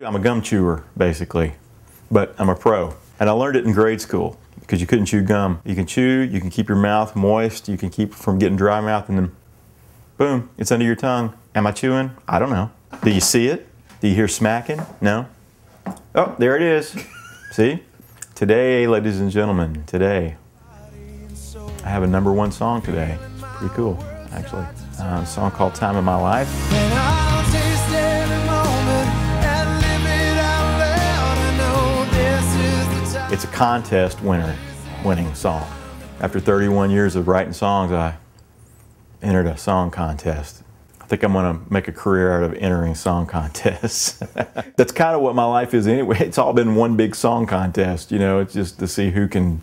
I'm a gum chewer, basically, but I'm a pro. And I learned it in grade school because you couldn't chew gum. You can chew, you can keep your mouth moist, you can keep it from getting dry mouth, and then boom, it's under your tongue. Am I chewing? I don't know. Do you see it? Do you hear smacking? No? Oh, there it is. See? Today, ladies and gentlemen, today, I have a #1 song today. Pretty cool, actually. A song called Time of My Life. It's a contest winning song. After 31 years of writing songs, I entered a song contest. I think I'm going to make a career out of entering song contests. That's kind of what my life is anyway. It's all been one big song contest, you know. It's just to see who can.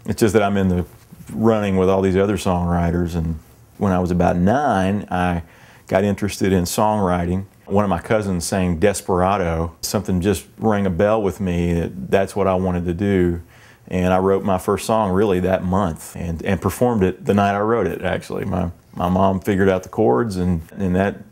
It's just that I'm in the running with all these other songwriters. And when I was about 9, I got interested in songwriting. One of my cousins sang Desperado. Something just rang a bell with me. That's what I wanted to do. And I wrote my first song really that month and performed it the night I wrote it, actually. My mom figured out the chords, and that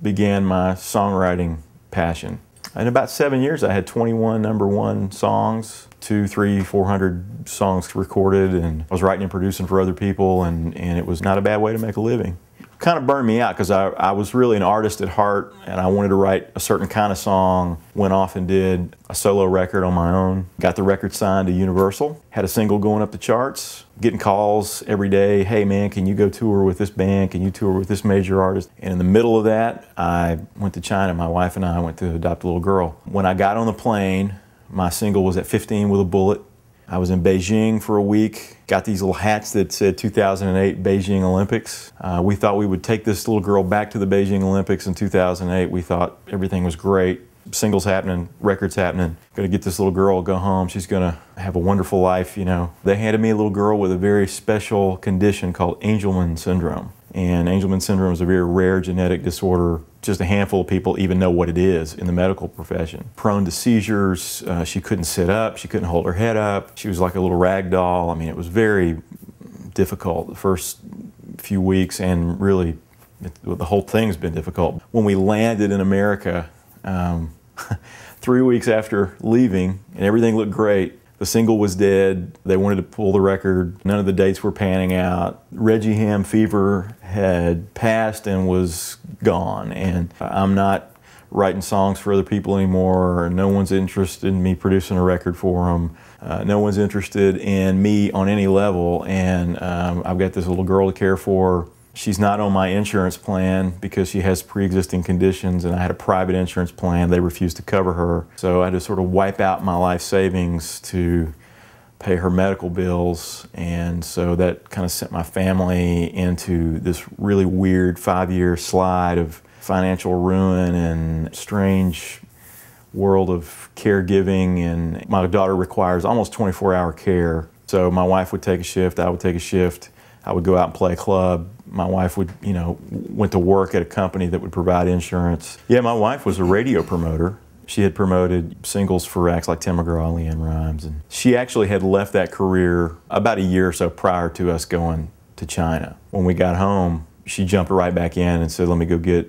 began my songwriting passion. In about 7 years, I had 21 #1 songs, 200, 300, 400 songs recorded, and I was writing and producing for other people, and it was not a bad way to make a living. Kind of burned me out because I was really an artist at heart, and I wanted to write a certain kind of song. Went off and did a solo record on my own. Got the record signed to Universal. Had a single going up the charts. Getting calls every day. Hey man, can you go tour with this band? Can you tour with this major artist? And in the middle of that, I went to China. My wife and I went to adopt a little girl. When I got on the plane, my single was at 15 with a bullet. I was in Beijing for a week, got these little hats that said 2008 Beijing Olympics. We thought we would take this little girl back to the Beijing Olympics in 2008. We thought everything was great. Singles happening, records happening. Gonna get this little girl, go home. She's gonna have a wonderful life, you know. They handed me a little girl with a very special condition called Angelman syndrome. And Angelman syndrome is a very rare genetic disorder. Just a handful of people even know what it is in the medical profession. Prone to seizures, she couldn't sit up, she couldn't hold her head up. She was like a little rag doll. I mean, it was very difficult the first few weeks, and really the whole thing's been difficult. When we landed in America, 3 weeks after leaving, and everything looked great, the single was dead. They wanted to pull the record. None of the dates were panning out. Regie Hamm fever had passed and was gone. And I'm not writing songs for other people anymore. No one's interested in me producing a record for them. No one's interested in me on any level. And I've got this little girl to care for. She's not on my insurance plan because she has pre-existing conditions, and I had a private insurance plan. They refused to cover her. So I had to sort of wipe out my life savings to pay her medical bills. And so that kind of sent my family into this really weird 5-year slide of financial ruin and strange world of caregiving. And my daughter requires almost 24-hour care. So my wife would take a shift, I would take a shift. I would go out and play a club. My wife would, you know, went to work at a company that would provide insurance. Yeah, my wife was a radio promoter. She had promoted singles for acts like Tim McGraw, LeAnn Rimes. And she actually had left that career about a year or so prior to us going to China. When we got home, she jumped right back in and said, let me go get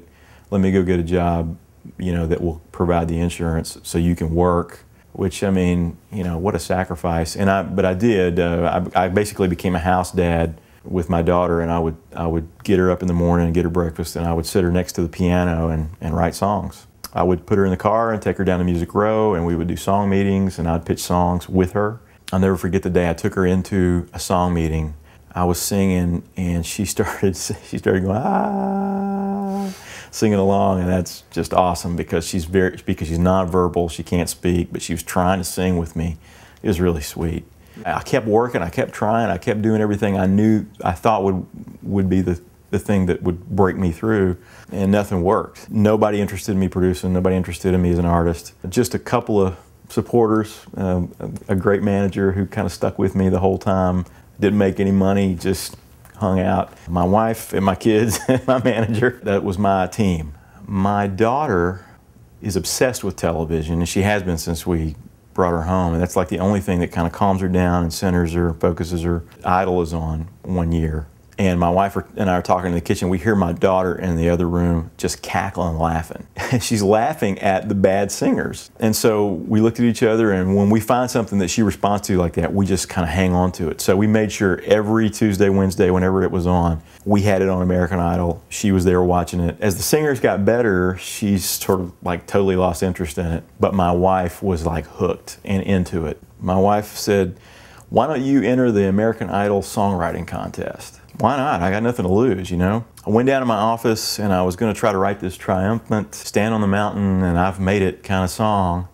a job, you know, that will provide the insurance so you can work. Which, I mean, you know, what a sacrifice. But I did. I basically became a house dad with my daughter, and I would get her up in the morning and get her breakfast, and I would sit her next to the piano and write songs. I would put her in the car and take her down to Music Row, and we would do song meetings, and I'd pitch songs with her. I'll never forget the day I took her into a song meeting. I was singing, and she started going, ah, singing along, and that's just awesome because she's nonverbal, she can't speak, but she was trying to sing with me. It was really sweet. I kept working, I kept trying, I kept doing everything I thought would be the thing that would break me through, and nothing worked. Nobody interested in me producing, nobody interested in me as an artist. Just a couple of supporters, a great manager who kind of stuck with me the whole time. Didn't make any money, just hung out. My wife and my kids and my manager, that was my team. My daughter is obsessed with television, and she has been since we brought her home, and that's like the only thing that kind of calms her down and centers her, focuses her. Idol is on 1 year, and my wife and I are talking in the kitchen. We hear my daughter in the other room just cackling, laughing. She's laughing at the bad singers. And so we looked at each other, and when we find something that she responds to like that, we just kind of hang on to it. So we made sure every Tuesday, Wednesday, whenever it was on, we had it on American Idol. She was there watching it. As the singers got better, she's sort of like totally lost interest in it. But my wife was like hooked and into it. My wife said, "Why don't you enter the American Idol songwriting contest?" Why not? I got nothing to lose, you know? I went down to my office and I was going to try to write this triumphant, stand on the mountain and I've made it kind of song,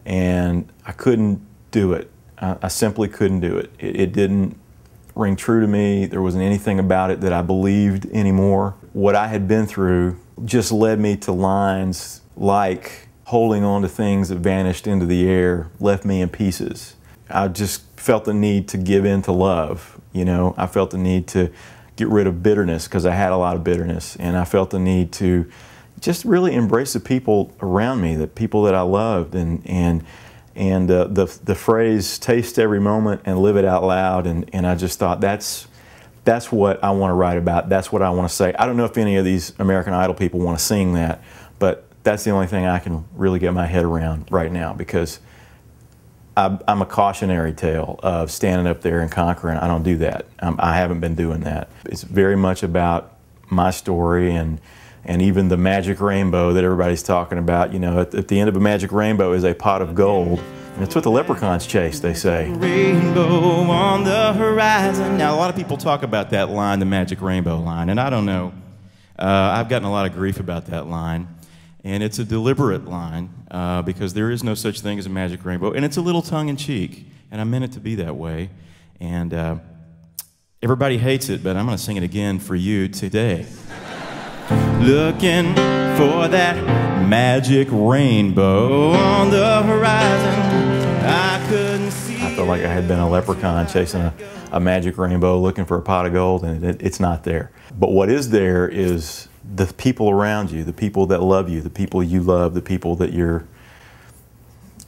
and I couldn't do it. I simply couldn't do it. It didn't ring true to me. There wasn't anything about it that I believed anymore. What I had been through just led me to lines like, "Holding on to things that vanished into the air left me in pieces." I just felt the need to give in to love. You know, I felt the need to get rid of bitterness because I had a lot of bitterness, and I felt the need to just really embrace the people around me, the people that I loved, and the phrase "taste every moment and live it out loud," and I just thought that's what I want to write about. That's what I want to say. I don't know if any of these American Idol people want to sing that, but that's the only thing I can really get my head around right now, because I'm a cautionary tale of standing up there and conquering. I don't do that. I haven't been doing that. It's very much about my story, and even the magic rainbow that everybody's talking about. You know, at the end of a magic rainbow is a pot of gold. And it's what the leprechauns chase, they say. Rainbow on the horizon. Now, a lot of people talk about that line, the magic rainbow line, and I don't know. I've gotten a lot of grief about that line. And it's a deliberate line because there is no such thing as a magic rainbow. And it's a little tongue-in-cheek, and I meant it to be that way. And everybody hates it, but I'm going to sing it again for you today. Looking for that magic rainbow on the horizon, I couldn't see. I felt like I had been a leprechaun chasing a magic rainbow looking for a pot of gold, and it's not there. But what is there is the people around you, the people that love you, the people you love, the people that you're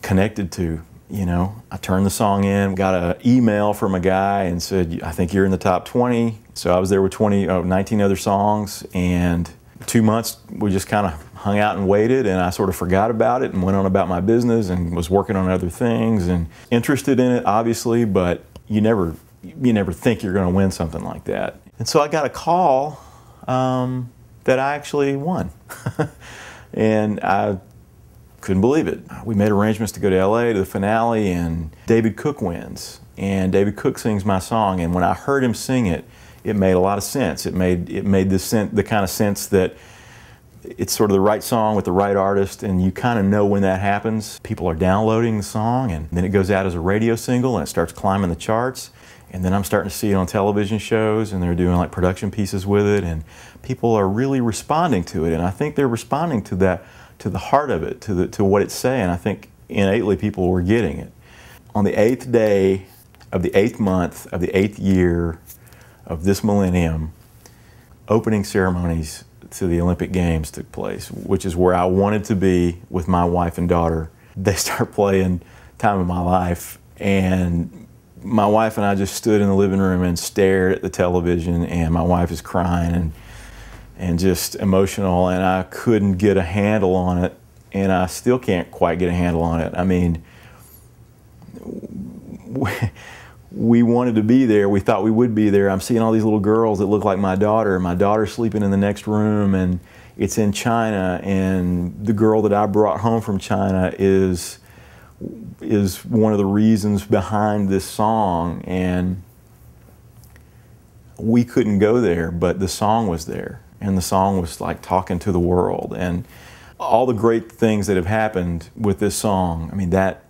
connected to. You know, I turned the song in, got an email from a guy and said, "I think you're in the top 20. So I was there with 19 other songs, and 2 months we just kind of hung out and waited, and I sort of forgot about it and went on about my business and was working on other things and interested in it, obviously, but you never think you're going to win something like that. And so I got a call that I actually won. And I couldn't believe it. We made arrangements to go to LA to the finale, and David Cook wins. And David Cook sings my song, and when I heard him sing it, it made a lot of sense. It made the kind of sense that it's sort of the right song with the right artist, and you kind of know when that happens. People are downloading the song, and then it goes out as a radio single, and it starts climbing the charts. And then I'm starting to see it on television shows, and they're doing like production pieces with it, and people are really responding to it. And I think they're responding to that, to the heart of it, to what it's saying. I think innately people were getting it. On the 8th day of the 8th month of the 8th year of this millennium, opening ceremonies to the Olympic Games took place, which is where I wanted to be with my wife and daughter. They start playing Time of My Life, and my wife and I just stood in the living room and stared at the television, and my wife is crying and just emotional, and I couldn't get a handle on it, and I still can't quite get a handle on it. I mean, we wanted to be there. We thought we would be there. I'm seeing all these little girls that look like my daughter. My daughter's sleeping in the next room, and it's in China, and the girl that I brought home from China is one of the reasons behind this song. And we couldn't go there, but the song was there, and the song was like talking to the world. And all the great things that have happened with this song, I mean, that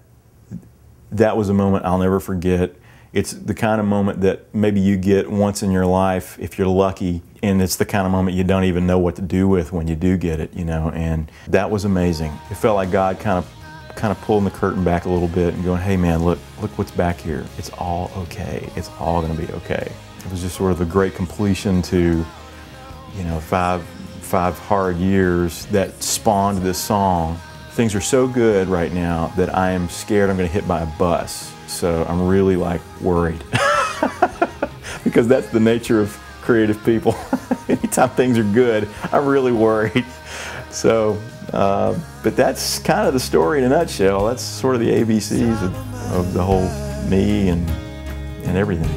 was a moment I'll never forget. It's the kind of moment that maybe you get once in your life if you're lucky, and it's the kind of moment you don't even know what to do with when you do get it, you know. And that was amazing. It felt like God kind of pulling the curtain back a little bit and going, "Hey man, look what's back here. It's all okay. It's all going to be okay." It was just sort of a great completion to, you know, five hard years that spawned this song. Things are so good right now that I am scared I'm going to hit by a bus. So I'm really like worried because that's the nature of creative people. Anytime things are good, I'm really worried. So, but that's kind of the story in a nutshell. That's sort of the ABCs of the whole me and everything.